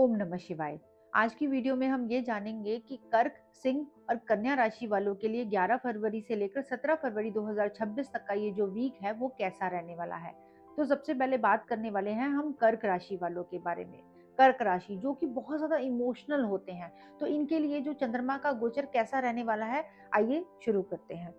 ओम नमः शिवाय। आज की वीडियो में हम ये जानेंगे कि कर्क, सिंह और कन्या राशि वालों के लिए 11 फरवरी से लेकर 17 फरवरी 2026 तक का ये जो वीक है वो कैसा रहने वाला है। तो सबसे पहले बात करने वाले हैं हम कर्क राशि वालों के बारे में। कर्क राशि जो कि बहुत ज्यादा इमोशनल होते हैं, तो इनके लिए जो चंद्रमा का गोचर कैसा रहने वाला है, आइए शुरू करते हैं।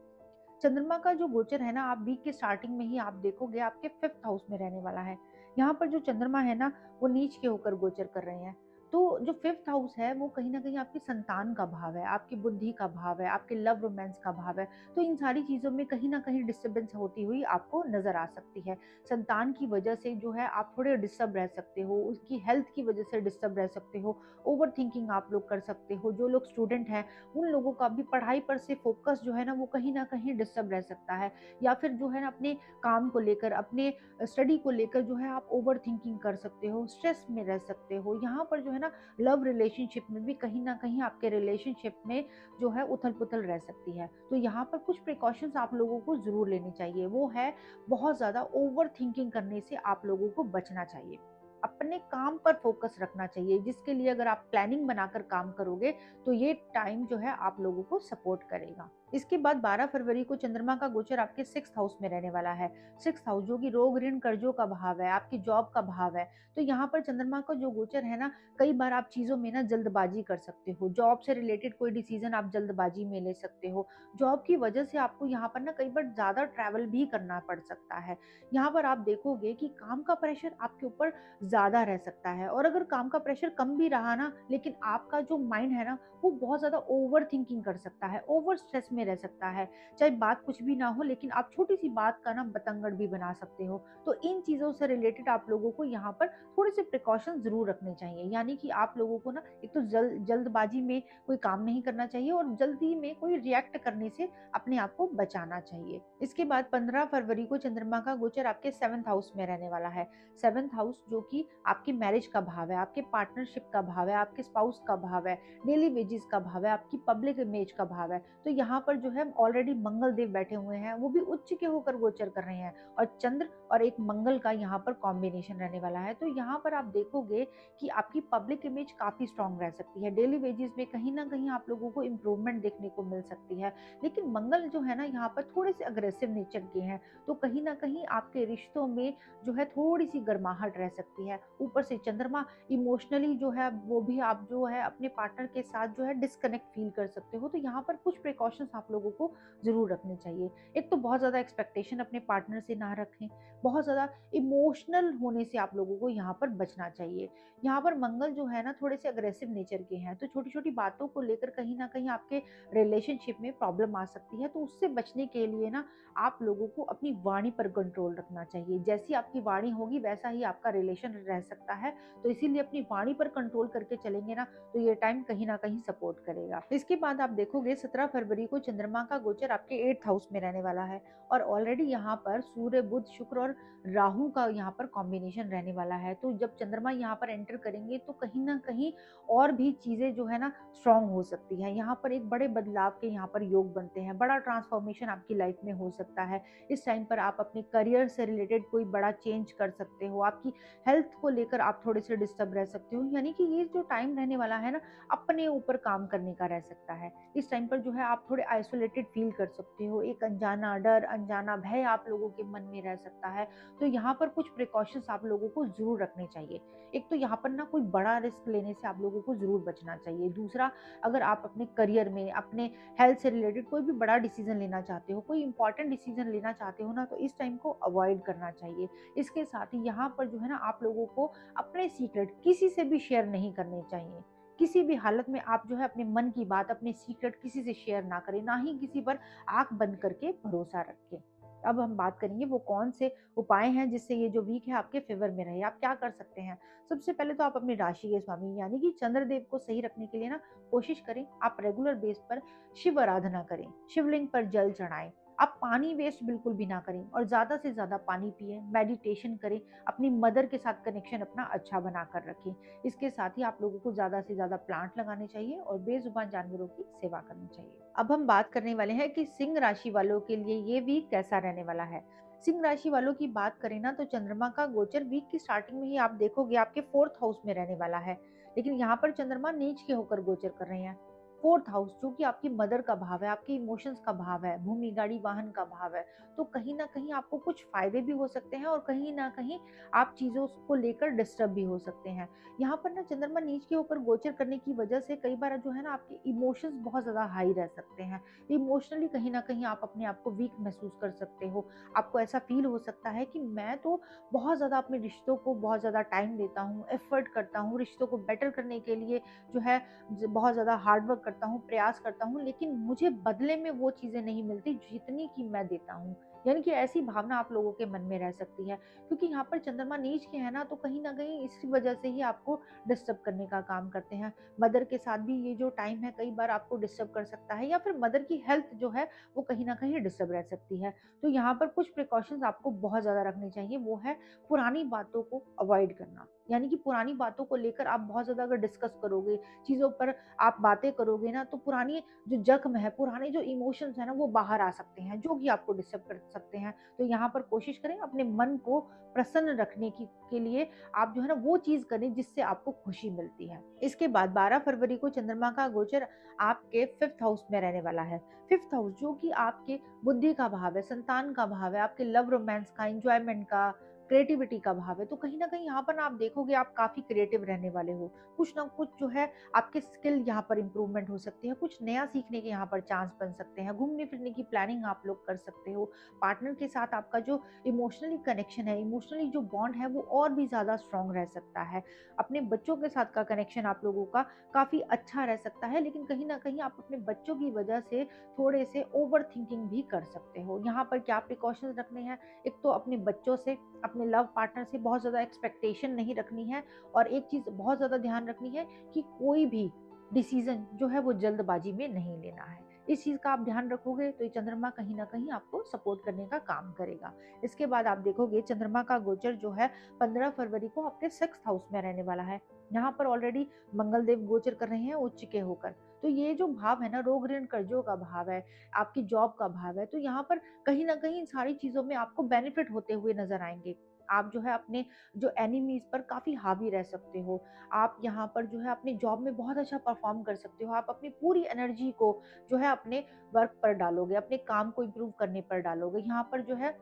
चंद्रमा का जो गोचर है ना, आप वीक के स्टार्टिंग में ही आप देखोगे आपके 5th हाउस में रहने वाला है। यहाँ पर जो चंद्रमा है ना, वो नीच के होकर गोचर कर रहे हैं। तो जो 5th हाउस है वो कहीं ना कहीं आपकी संतान का भाव है, आपकी बुद्धि का भाव है, आपके लव रोमांस का भाव है। तो इन सारी चीजों में कहीं ना कहीं डिस्टर्बेंस होती हुई आपको नजर आ सकती है। संतान की वजह से जो है आप थोड़े डिस्टर्ब रह सकते हो, उसकी हेल्थ की वजह से डिस्टर्ब रह सकते हो। ओवर थिंकिंग आप लोग कर सकते हो। जो लोग स्टूडेंट हैं उन लोगों का भी पढ़ाई पर से फोकस जो है ना वो कहीं ना कहीं डिस्टर्ब रह सकता है। या फिर जो है ना अपने काम को लेकर, अपने स्टडी को लेकर जो है आप ओवर थिंकिंग कर सकते हो, स्ट्रेस में रह सकते हो। यहाँ पर जो है ना लव रिलेशनशिप में भी कहीं ना कहीं आपके रिलेशनशिप में जो है उथल पुथल रह सकती है। तो यहाँ पर कुछ प्रिकॉशंस आप लोगों को जरूर लेनी चाहिए। वो है बहुत ज्यादा ओवर थिंकिंग करने से आप लोगों को बचना चाहिए। अपने काम पर फोकस रखना चाहिए, जिसके लिए अगर आप प्लानिंग बनाकर काम करोगे तो ये टाइम जो है आप लोगों को सपोर्ट करेगा। इसके बाद 12 फरवरी को चंद्रमा का गोचर आपके 6th हाउस में रहने वाला है। 6th हाउस जो कि रोग ऋण कर्जों का भाव है, आपकी जॉब का भाव है। तो यहाँ पर चंद्रमा का जो गोचर है ना, कई बार आप चीजों में ना जल्दबाजी कर सकते हो। जॉब से रिलेटेड कोई डिसीजन आप जल्दबाजी में ले सकते हो। जॉब की वजह से आपको यहाँ पर ना कई बार ज्यादा ट्रैवल भी करना पड़ सकता है। यहाँ पर आप देखोगे कि काम का प्रेशर आपके ऊपर ज्यादा रह सकता है। और अगर काम का प्रेशर कम भी रहा ना, लेकिन आपका जो माइंड है ना वो बहुत ज्यादा ओवर थिंकिंग कर सकता है, ओवर स्ट्रेस में रह सकता है। चाहे बात कुछ भी ना हो, लेकिन आप छोटी सी बात का ना बतंगड़ भी बना सकते हो। तो इन चीजों से रिलेटेड आप लोगों को यहाँ पर थोड़े से प्रिकॉशन जरूर रखने चाहिए। यानी कि आप लोगों को ना एक तो जल्दबाजी में कोई काम नहीं करना चाहिए और जल्दी में कोई रिएक्ट करने से अपने आप को बचाना चाहिए। इसके बाद 15 फरवरी को चंद्रमा का गोचर आपके 7th हाउस में रहने वाला है। 7th हाउस जो कि आपकी मैरिज का भाव है, आपके पार्टनरशिप का भाव है, आपके स्पाउस का भाव है, डेली वेजेस का भाव है, आपकी पब्लिक इमेज का भाव है। तो यहाँ पर जो है ऑलरेडी मंगल देव बैठे हुए हैं, वो भी उच्च के होकर गोचर कर रहे हैं और चंद्र और एक मंगल का यहाँ पर कॉम्बिनेशन रहने वाला है। तो यहाँ पर आप देखोगे कि आपकी पब्लिक इमेज काफी स्ट्रांग रह सकती है। डेली वेजेस में कहीं ना कहीं आप लोगों को इंप्रूवमेंट देखने को मिल सकती है। लेकिन मंगल जो है ना यहाँ पर थोड़े से अग्रेसिव नेचर के हैं, तो कहीं ना कहीं आपके रिश्तों में जो है थोड़ी सी गर्माहट रह सकती है। ऊपर से चंद्रमा इमोशनली जो है वो भी आप जो है अपने पार्टनर के साथ जो है डिस्कनेक्ट फील कर सकते हो। तो यहाँ पर कुछ प्रिकॉशंस आप लोगों को जरूर रखने चाहिए। एक तो बहुत ज्यादा एक्सपेक्टेशन अपने पार्टनर से ना रखें। बहुत ज्यादा इमोशनल होने से आप लोगों को यहाँ पर बचना चाहिए। यहाँ पर मंगल जो है ना थोड़े से अग्रेसिव नेचर के हैं, तो छोटी छोटी बातों को लेकर कहीं ना कहीं आपके रिलेशनशिप में प्रॉब्लम आ सकती है। तो उससे बचने के लिए ना आप लोगों को अपनी वाणी पर कंट्रोल रखना चाहिए। जैसी आपकी वाणी होगी वैसा ही आपका रिलेशन रह सकता है। तो इसीलिए अपनी वाणी पर कंट्रोल करके चलेंगे ना, तो ये टाइम कहीं ना कहीं सपोर्ट करेगा। इसके बाद आप देखोगे 17 फरवरी को चंद्रमा का गोचर आपके 8th हाउस में रहने वाला है और ऑलरेडी यहाँ पर सूर्य, बुध, शुक्र और राहु का यहाँ पर कॉम्बिनेशन रहने वाला है। तो जब चंद्रमा यहाँ पर एंटर करेंगे तो कहीं ना कहीं और भी चीजें जो है ना स्ट्रांग हो सकती है। यहाँ पर एक बड़े बदलाव के यहाँ पर योग बनते हैं, बड़ा ट्रांसफॉर्मेशन आपकी लाइफ में हो सकता है। इस टाइम पर आप अपने करियर से रिलेटेड कोई बड़ा चेंज कर सकते हो। आपकी हेल्थ को लेकर आप थोड़े से डिस्टर्ब रह सकते हो। यानी कि ये जो टाइम रहने वाला है ना, अपने ऊपर काम करने का रह सकता है। इस टाइम पर जो है आप थोड़े आइसोलेटेड फील कर सकते हो। एक अनजाना डर, अनजाना भय आप लोगों के मन में रह सकता है। तो यहाँ पर कुछ प्रिकॉशंस आप लोगों को जरूर रखने चाहिए। एक तो यहाँ पर ना कोई बड़ा रिस्क लेने से आप लोगों को जरूर बचना चाहिए। दूसरा, अगर आप अपने करियर में, अपने हेल्थ से रिलेटेड कोई भी बड़ा डिसीजन लेना चाहते हो, कोई इंपॉर्टेंट डिसीजन लेना चाहते हो ना, तो इस टाइम को अवॉइड करना चाहिए। इसके साथ ही यहाँ पर जो है ना आप लोगों को अपने सीक्रेट किसी से भी शेयर नहीं करने चाहिए। किसी भी हालत में आप जो है अपने मन की बात, अपने सीक्रेट किसी से शेयर ना करें, ना ही किसी पर आंख बंद करके भरोसा रखें। अब हम बात करेंगे वो कौन से उपाय हैं जिससे ये जो वीक है आपके फेवर में रहे। आप क्या कर सकते हैं? सबसे पहले तो आप अपनी राशि के स्वामी यानी कि चंद्रदेव को सही रखने के लिए ना कोशिश करें, आप रेगुलर बेस पर शिव आराधना करें, शिवलिंग पर जल चढ़ाएं। आप पानी वेस्ट बिल्कुल भी ना करें और ज्यादा से ज्यादा पानी पिए, मेडिटेशन करें, अपनी मदर के साथ कनेक्शन अपना अच्छा बनाकर रखें। इसके साथ ही आप लोगों को ज्यादा से ज्यादा प्लांट लगाने चाहिए और बेजुबान जानवरों की सेवा करनी चाहिए। अब हम बात करने वाले हैं कि सिंह राशि वालों के लिए ये वीक कैसा रहने वाला है। सिंह राशि वालों की बात करें ना, तो चंद्रमा का गोचर वीक की स्टार्टिंग में ही आप देखोगे आपके 4th हाउस में रहने वाला है। लेकिन यहाँ पर चंद्रमा नीच के होकर गोचर कर रहे हैं। फोर्थ हाउस जो कि आपकी मदर का भाव है, आपके इमोशंस का भाव है, भूमि गाड़ी वाहन का भाव है, तो कहीं ना कहीं आपको कुछ फायदे भी हो सकते हैं और कहीं ना कहीं आप चीजों को लेकर डिस्टर्ब भी हो सकते हैं। यहाँ पर ना चंद्रमा नीच के ऊपर गोचर करने की वजह से कई बार जो है ना आपके इमोशंस बहुत ज्यादा हाई रह सकते हैं। इमोशनली कहीं ना कहीं आप अपने आप को वीक महसूस कर सकते हो। आपको ऐसा फील हो सकता है कि मैं तो बहुत ज्यादा अपने रिश्तों को बहुत ज्यादा टाइम देता हूँ, एफर्ट करता हूँ रिश्तों को बेटर करने के लिए, जो है बहुत ज्यादा हार्ड वर्क करता हूँ, प्रयास करता हूँ, लेकिन मुझे बदले में वो चीजें नहीं मिलती जितनी की मैं देता हूँ। यानी कि ऐसी भावना आप लोगों के मन में रह सकती है, क्योंकि यहाँ पर चंद्रमा नीच के है ना, तो कहीं ना कहीं इसी वजह से ही आपको डिस्टर्ब करने का काम करते हैं। मदर के साथ भी ये जो टाइम है कई बार आपको डिस्टर्ब कर सकता है, या फिर मदर की हेल्थ जो है वो कहीं ना कहीं डिस्टर्ब रह सकती है। तो यहाँ पर कुछ प्रिकॉशंस आपको बहुत ज्यादा रखने चाहिए, वो है पुरानी बातों को अवॉइड करना। यानी कि पुरानी बातों को लेकर आप बहुत ज्यादा अगर डिस्कस करोगे, चीजों पर आप बातें करोगे ना, तो पुरानी जो जख्म है, पुराने जो इमोशंस है ना, वो बाहर आ सकते हैं, जो कि आपको डिस्टर्ब कर सकते हैं। तो यहाँ पर कोशिश करें अपने मन को प्रसन्न रखने की के लिए आप जो है ना वो चीज करें जिससे आपको खुशी मिलती है। इसके बाद 12 फरवरी को चंद्रमा का गोचर आपके फिफ्थ हाउस में रहने वाला है। फिफ्थ हाउस जो कि आपके बुद्धि का भाव है, संतान का भाव है, आपके लव रोमांस का, एंजॉयमेंट का, क्रिएटिविटी का भाव है। तो कहीं ना कहीं यहाँ पर ना आप देखोगे आप काफी क्रिएटिव रहने वाले हो। कुछ ना कुछ जो है आपके स्किल यहाँ पर इंप्रूवमेंट हो सकती है, कुछ नया सीखने के यहाँ पर चांस बन सकते हैं, घूमने फिरने की प्लानिंग आप लोग कर सकते हो। पार्टनर के साथ आपका जो इमोशनली कनेक्शन है, इमोशनली जो बॉन्ड है, वो और भी ज्यादा स्ट्रांग रह सकता है। अपने बच्चों के साथ का कनेक्शन आप लोगों का काफी अच्छा रह सकता है, लेकिन कहीं ना कहीं आप अपने बच्चों की वजह से थोड़े से ओवर थिंकिंग भी कर सकते हो। यहाँ पर क्या प्रिकॉशंस रखने हैं? एक तो अपने बच्चों से, अपने लव पार्टनर से बहुत ज्यादा एक्सपेक्टेशन नहीं रखनी है, और एक चीज बहुत ज्यादा ध्यान रखनी है कि कोई भी डिसीजन जो है वो जल्दबाजी में नहीं लेना है। इस चीज का आप ध्यान रखोगे तो ये चंद्रमा कहीं ना कहीं आपको सपोर्ट करने का काम करेगा। इसके बाद आप देखोगे चंद्रमा का गोचर जो है 15 फरवरी को आपके सिक्स्थ हाउस में रहने वाला है। यहाँ पर ऑलरेडी मंगल देव गोचर कर रहे हैं उच्च के होकर। तो ये जो भाव है ना, रोग ऋण कर्जों का भाव है, आपकी जॉब का भाव है, तो यहाँ पर कहीं ना कहीं इन सारी चीजों में आपको बेनिफिट होते हुए नजर आएंगे। आप जो है अपने जो एनिमीज पर काफी हावी रह सकते हो। आप यहाँ पर जो है अपने जॉब में बहुत अच्छा परफॉर्म कर सकते हो। आप अपनी पूरी एनर्जी को जो है अपने वर्क पर डालोगे, अपने काम को इम्प्रूव करने पर डालोगे। यहाँ पर जो है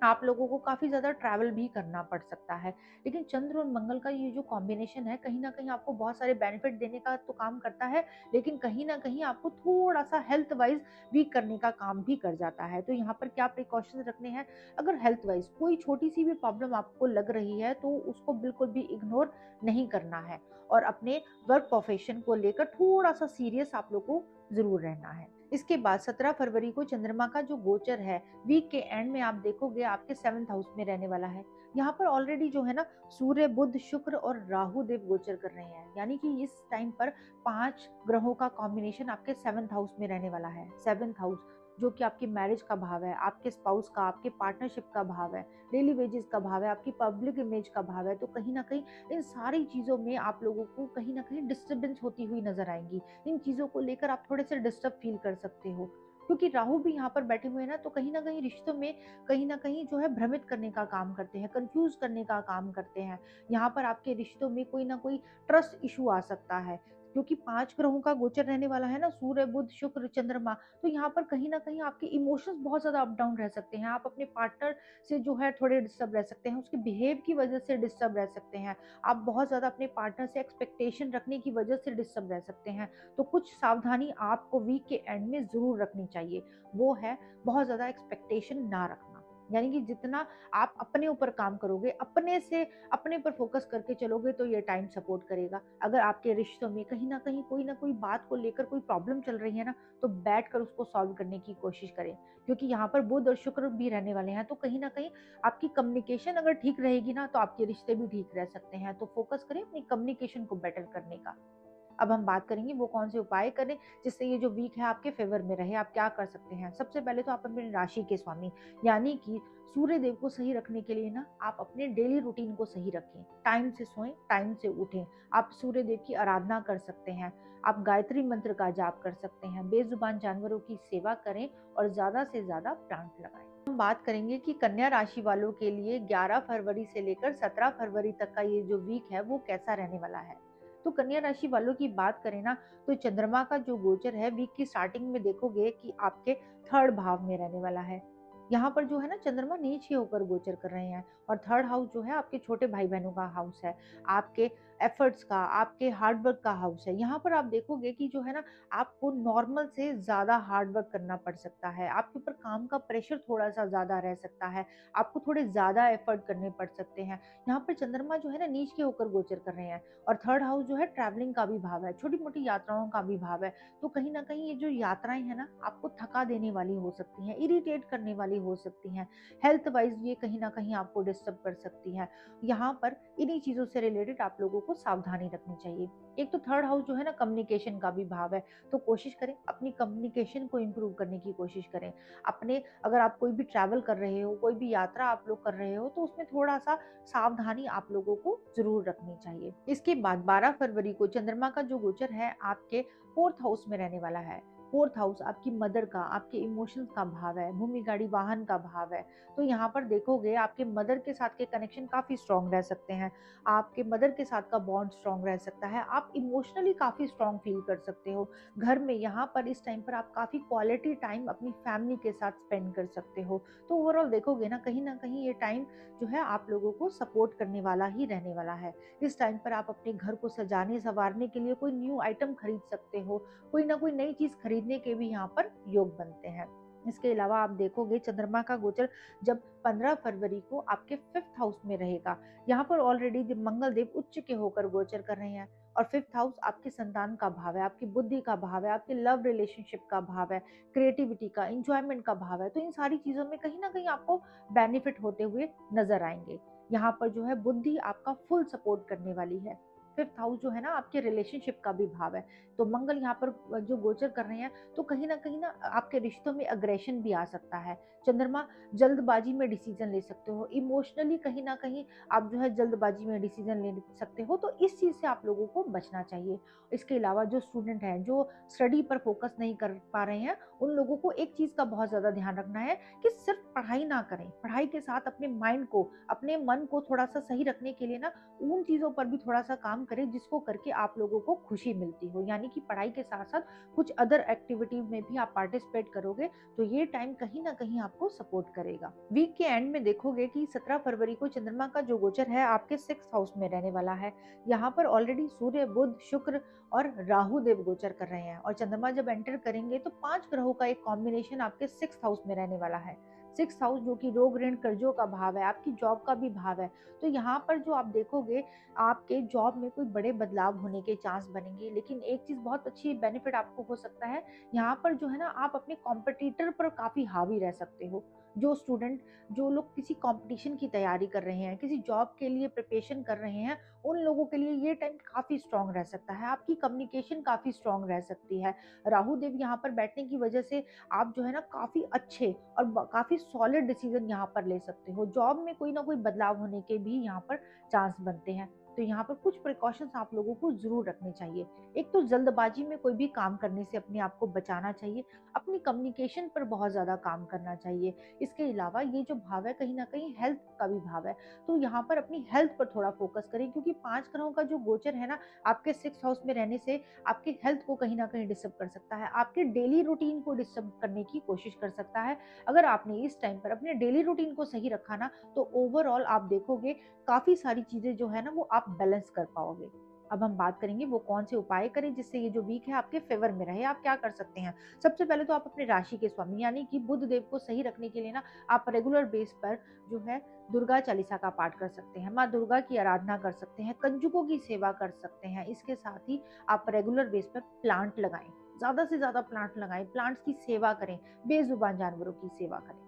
आप लोगों को काफी ज्यादा ट्रैवल भी करना पड़ सकता है। लेकिन चंद्र और मंगल का ये जो कॉम्बिनेशन है कहीं ना कहीं आपको बहुत सारे बेनिफिट देने का तो काम करता है, लेकिन कहीं ना कहीं आपको थोड़ा सा हेल्थ वाइज वीक करने का काम भी कर जाता है। तो यहाँ पर क्या प्रिकॉशंस रखने हैं? अगर हेल्थ वाइज कोई छोटी सी भी प्रॉब्लम आपको लग रही है तो उसको बिल्कुल भी इग्नोर नहीं करना है, और अपने वर्क प्रोफेशन को लेकर थोड़ा सा सीरियस आप लोग को जरूर रहना है। इसके बाद 17 फरवरी को चंद्रमा का जो गोचर है वीक के एंड में आप देखोगे आपके सेवंथ हाउस में रहने वाला है। यहाँ पर ऑलरेडी जो है ना सूर्य, बुध, शुक्र और राहु देव गोचर कर रहे हैं, यानी कि इस टाइम पर 5 ग्रहों का कॉम्बिनेशन आपके सेवंथ हाउस में रहने वाला है। सेवंथ हाउस जो कि आपकी मैरिज का भाव है, आपके स्पाउस का, आपके पार्टनरशिप का भाव है, डेली वेजेस का भाव है, आपकी पब्लिक इमेज का भाव है। तो कहीं ना कहीं इन सारी चीजों में आप लोगों को कहीं ना कहीं डिस्टर्बेंस होती हुई नजर आएंगी। इन चीजों को लेकर आप थोड़े से डिस्टर्ब फील कर सकते हो, क्योंकि राहु भी यहाँ पर बैठे हुए हैं ना, तो कहीं ना कहीं रिश्तों में कहीं ना कहीं जो है भ्रमित करने का काम करते हैं, कंफ्यूज करने का काम करते हैं। यहाँ पर आपके रिश्तों में कोई ना कोई ट्रस्ट इशू आ सकता है, क्योंकि 5 ग्रहों का गोचर रहने वाला है ना, सूर्य, बुध, शुक्र, चंद्रमा। तो यहाँ पर कहीं ना कहीं आपके इमोशंस बहुत ज्यादा अप डाउन रह सकते हैं। आप अपने पार्टनर से जो है थोड़े डिस्टर्ब रह सकते हैं, उसके बिहेव की वजह से डिस्टर्ब रह सकते हैं। आप बहुत ज्यादा अपने पार्टनर से एक्सपेक्टेशन रखने की वजह से डिस्टर्ब रह सकते हैं। तो कुछ सावधानी आपको वीक के एंड में जरूर रखनी चाहिए, वो है बहुत ज्यादा एक्सपेक्टेशन ना रखना। यानी कि जितना आप अपने ऊपर काम करोगे, अपने से अपने पर फोकस करके चलोगे, तो ये टाइम सपोर्ट करेगा। अगर आपके रिश्तों में कहीं ना कोई बात को लेकर कोई प्रॉब्लम चल रही है ना, तो बैठ कर उसको सॉल्व करने की कोशिश करें, क्योंकि यहाँ पर बुध और शुक्र भी रहने वाले हैं। तो कहीं ना कहीं आपकी कम्युनिकेशन अगर ठीक रहेगी ना, तो आपके रिश्ते भी ठीक रह सकते हैं। तो फोकस करें अपनी कम्युनिकेशन को बेटर करने का। अब हम बात करेंगे वो कौन से उपाय करें जिससे ये जो वीक है आपके फेवर में रहे। आप क्या कर सकते हैं? सबसे पहले तो आप अपनी राशि के स्वामी यानी कि सूर्य देव को सही रखने के लिए ना आप अपने डेली रूटीन को सही रखें। टाइम से सोएं, टाइम से उठें। आप सूर्य देव की आराधना कर सकते हैं, आप गायत्री मंत्र का जाप कर सकते हैं, बेजुबान जानवरों की सेवा करें और ज्यादा से ज्यादा प्लांट लगाएं। हम बात करेंगे कि कन्या राशि वालों के लिए 11 फरवरी से लेकर 17 फरवरी तक का ये जो वीक है वो कैसा रहने वाला है। तो कन्या राशि वालों की बात करें ना, तो चंद्रमा का जो गोचर है वीक की स्टार्टिंग में देखोगे कि आपके थर्ड भाव में रहने वाला है। यहाँ पर जो है ना चंद्रमा नीचे होकर गोचर कर रहे हैं, और थर्ड हाउस जो है आपके छोटे भाई बहनों का हाउस है, आपके एफर्ट्स का, आपके हार्ड वर्क का हाउस है। यहाँ पर आप देखोगे कि जो है ना आपको नॉर्मल से ज्यादा हार्ड वर्क करना पड़ सकता है, आपके ऊपर काम का प्रेशर थोड़ा सा ज्यादा रह सकता है, आपको थोड़े ज्यादा एफर्ट करने पड़ सकते हैं। यहाँ पर चंद्रमा जो है ना नीच के होकर गोचर कर रहे हैं, और थर्ड हाउस जो है ट्रैवलिंग का भी भाव है, छोटी मोटी यात्राओं का भी भाव है। तो कहीं ना कहीं ये जो यात्राएं है ना आपको थका देने वाली हो सकती हैं, इरिटेट करने वाली हो सकती हैं, हेल्थ वाइज ये कहीं ना कहीं आपको डिस्टर्ब कर सकती है। यहाँ पर इन्हीं चीजों से रिलेटेड आप लोगों को सावधानी रखनी चाहिए। एक तो थर्ड हाउस जो है ना कम्युनिकेशन का भी भाव है, तो कोशिश करें अपनी कम्युनिकेशन को इम्प्रूव करने की कोशिश करें। अपने अगर आप कोई भी ट्रैवल कर रहे हो, कोई भी यात्रा आप लोग कर रहे हो, तो उसमें थोड़ा सा सावधानी आप लोगों को जरूर रखनी चाहिए। इसके बाद 12 फरवरी को चंद्रमा का जो गोचर है आपके फोर्थ हाउस में रहने वाला है। फोर्थ हाउस आपकी मदर का, आपके इमोशंस का भाव है, भूमि गाड़ी वाहन का भाव है। तो यहाँ पर देखोगे आपके मदर के साथ के कनेक्शन काफी स्ट्रांग रह सकते हैं, आपके मदर के साथ का बॉन्ड स्ट्रांग रह सकता है, आप इमोशनली काफी स्ट्रांग फील कर सकते हो घर में। यहाँ पर इस टाइम पर आप काफी क्वालिटी टाइम अपनी फैमिली के साथ स्पेंड कर सकते हो। तो ओवरऑल देखोगे ना कहीं ये टाइम जो है आप लोगों को सपोर्ट करने वाला ही रहने वाला है। इस टाइम पर आप अपने घर को सजाने संवारने के लिए कोई न्यू आइटम खरीद सकते हो, कोई ना कोई नई चीज खरीदने के भी यहाँ पर योग बनते हैं। इसके अलावा आप देखोगे चंद्रमा का गोचर जब 15 फरवरी को आपके फिफ्थ हाउस में रहेगा। यहाँ पर ऑलरेडी मंगल देव उच्च के होकर गोचर कर रहे हैं, और फिफ्थ हाउस आपके संतान का भाव है, आपकी बुद्धि का भाव है, आपके लव रिलेशनशिप का भाव है, क्रिएटिविटी का, इंजॉयमेंट का भाव है। तो इन सारी चीजों में कहीं ना कहीं आपको बेनिफिट होते हुए नजर आएंगे। यहाँ पर जो है बुद्धि आपका फुल सपोर्ट करने वाली है। फिफ्थ हाउस जो है ना आपके रिलेशनशिप का भी भाव है, तो मंगल यहाँ पर जो गोचर कर रहे हैं, तो कहीं ना आपके रिश्तों में अग्रेशन भी आ सकता है। चंद्रमा जल्दबाजी में डिसीजन ले सकते हो, इमोशनली कहीं ना कहीं आप जो है जल्दबाजी में डिसीजन ले सकते हो, तो इस चीज से आप लोगों को बचना चाहिए। इसके अलावा जो स्टूडेंट हैं जो स्टडी पर फोकस नहीं कर पा रहे हैं, उन लोगों को एक चीज का बहुत ज्यादा ध्यान रखना है कि सिर्फ पढ़ाई ना करें, पढ़ाई के साथ अपने माइंड को, अपने मन को थोड़ा सा सही रखने के लिए ना उन चीजों पर भी थोड़ा सा काम करें जिसको करके आप लोगों को खुशी मिलती हो। यानी कि पढ़ाई के साथ साथ कुछ अदर एक्टिविटी में भी आप पार्टिसिपेट करोगे, तो ये टाइम कहीं ना कहीं आपको सपोर्ट करेगा। वीक के एंड में देखोगे कि 17 फरवरी को चंद्रमा का जो गोचर है आपके सिक्स्थ हाउस में रहने वाला है। यहाँ पर ऑलरेडी सूर्य, बुध, शुक्र और राहु देव गोचर कर रहे हैं, और चंद्रमा जब एंटर करेंगे तो 5 ग्रहों का एक कॉम्बिनेशन आपके सिक्स्थ हाउस में रहने वाला है। सिक्स हाउस जो कि रोग ऋण कर्जों का भाव है, आपकी जॉब का भी भाव है। तो यहाँ पर जो आप देखोगे आपके जॉब में कोई बड़े बदलाव होने के चांस बनेंगे, लेकिन एक चीज बहुत अच्छी बेनिफिट आपको हो सकता है, यहाँ पर जो है ना आप अपने कॉम्पिटिटर पर काफी हावी रह सकते हो। जो स्टूडेंट, जो लोग किसी कंपटीशन की तैयारी कर रहे हैं, किसी जॉब के लिए प्रिपरेशन कर रहे हैं, उन लोगों के लिए ये टाइम काफी स्ट्रांग रह सकता है, आपकी कम्युनिकेशन काफी स्ट्रांग रह सकती है। राहु देव यहाँ पर बैठने की वजह से आप जो है ना काफी अच्छे और काफी सॉलिड डिसीजन यहाँ पर ले सकते हो। जॉब में कोई ना कोई बदलाव होने के भी यहाँ पर चांस बनते हैं, तो यहाँ पर कुछ प्रिकॉशंस आप लोगों को जरूर रखने चाहिए। एक तो जल्दबाजी में कोई भी काम करने से अपने आप को बचाना चाहिए, अपनी कम्युनिकेशन पर बहुत ज्यादा काम करना चाहिए। इसके अलावा ये जो भाव है कहीं ना कहीं हेल्थ का भी भाव है, तो यहाँ पर अपनी हेल्थ पर थोड़ा फोकस करें, क्योंकि 5 ग्रहों का जो गोचर है ना आपके सिक्स हाउस में रहने से आपके हेल्थ को कहीं ना कहीं डिस्टर्ब कर सकता है, आपके डेली रूटीन को डिस्टर्ब करने की कोशिश कर सकता है। अगर आपने इस टाइम पर अपने डेली रूटीन को सही रखा ना, तो ओवरऑल आप देखोगे काफी सारी चीजें जो है ना वो आप बैलेंस कर पाओगे। अब हम बात करेंगे वो कौन से उपाय करें जिससे ये जो वीक है आपके फेवर में रहे। आप क्या कर सकते हैं? सबसे पहले तो आप अपने राशि के स्वामी यानी कि बुध देव को सही रखने के लिए ना आप रेगुलर बेस पर जो है दुर्गा चालीसा का पाठ कर सकते हैं, माँ दुर्गा की आराधना कर सकते हैं, कंजुकों की सेवा कर सकते हैं। इसके साथ ही आप रेगुलर बेस पर प्लांट लगाएं, ज्यादा से ज्यादा प्लांट लगाएं, प्लांट्स की सेवा करें, बेजुबान जानवरों की सेवा करें।